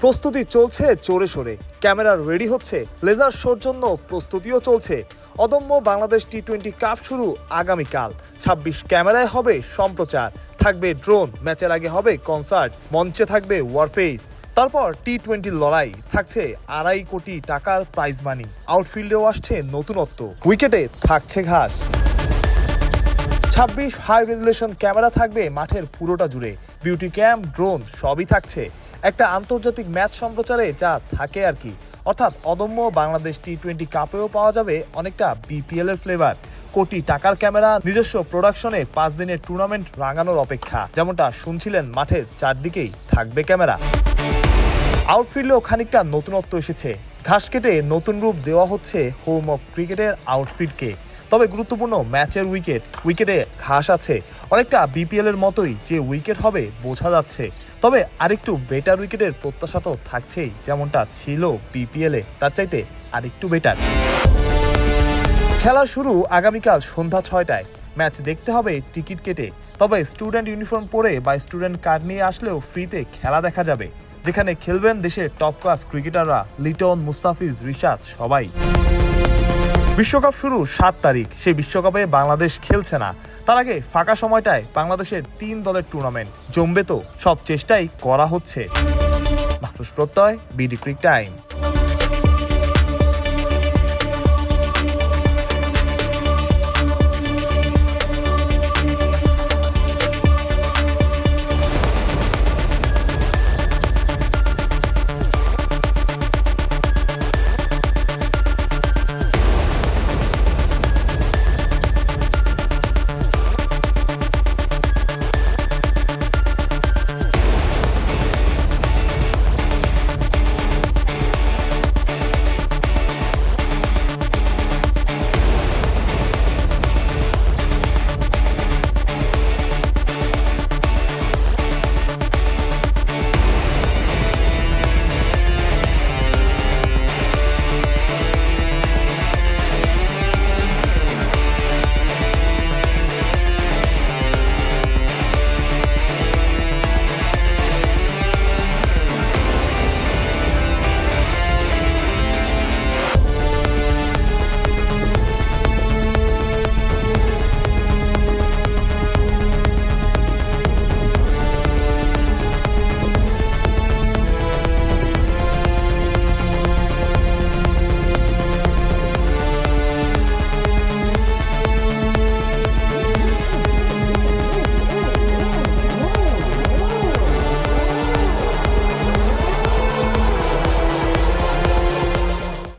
প্রস্তুতি চলছে জোরে সোরে, ক্যামেরা রেডি হচ্ছে, লেজার শোর জন্য প্রস্তুতিও চলছে। অদম্য বাংলাদেশ টি-20 কাপ শুরু আগামীকাল। ২৬ ক্যামেরায় হবে সম্প্রচার, থাকবে ড্রোন, ম্যাচের আগে হবে কনসার্ট, মঞ্চে থাকবে ওয়ারফেস। তারপর টি-20 লড়াই, থাকছে ২.৫ কোটি টাকার প্রাইজ মানি। আউটফিল্ডেও আসছে নতুনত্ব, উইকেটে থাকছে ঘাস। ২৬ হাই রেজুলেশন ক্যামেরা থাকবে মাঠের পুরোটা জুড়ে, বিউটি ক্যাম, ড্রোন সবই থাকছে। একটা আন্তর্জাতিক ম্যাচ সম্প্রচারে যা থাকে আর কি, অর্থাৎ অদম্য বাংলাদেশ টি-20 কাপেও পাওয়া যাবে অনেকটা বিপিএল এর ফ্লেভার। কোটি টাকার ক্যামেরা, নিজস্ব প্রোডাকশনে ৫ দিনের টুর্নামেন্ট রাঙানোর অপেক্ষা। যেমনটা শুনছিলেন, মাঠের চারদিকেই থাকবে ক্যামেরা। আউটফিল্ডেও খানিকটা নতুনত্ব এসেছে, ঘাস কেটে নতুন রূপ দেওয়া হচ্ছে হোম অফ ক্রিকেটের আউটফিল্ডকে। তবে গুরুত্বপূর্ণ ম্যাচের উইকেটে ঘাস আছে, অনেকটা বিপিএল এর মতোই যে উইকেট হবে বোঝা যাচ্ছে। তবে আরেকটু বেটার উইকেটের প্রত্যাশা তো থাকছেই, যেমনটা ছিল বিপিএলে, তার চাইতে আরেকটু বেটার। খেলা শুরু আগামীকাল সন্ধ্যা ৬টায়। ম্যাচ দেখতে হবে টিকিট কেটে, তবে স্টুডেন্ট ইউনিফর্ম পরে বা স্টুডেন্ট কার্ড নিয়ে আসলেও ফ্রিতে খেলা দেখা যাবে, যেখানে খেলবেন দেশের টপ ক্লাস ক্রিকেটাররা, লিটন, মুস্তাফিজ, রিশাদ সবাই। বিশ্বকাপ শুরু ৭ তারিখ, সেই বিশ্বকাপে বাংলাদেশ খেলছে না। তার আগে ফাঁকা সময়টায় বাংলাদেশের ৩ দলের টুর্নামেন্ট জমবে, তো সব চেষ্টাই করা হচ্ছে। মাহফুজ প্রত্যয়, বিডি ক্রিক টাইম।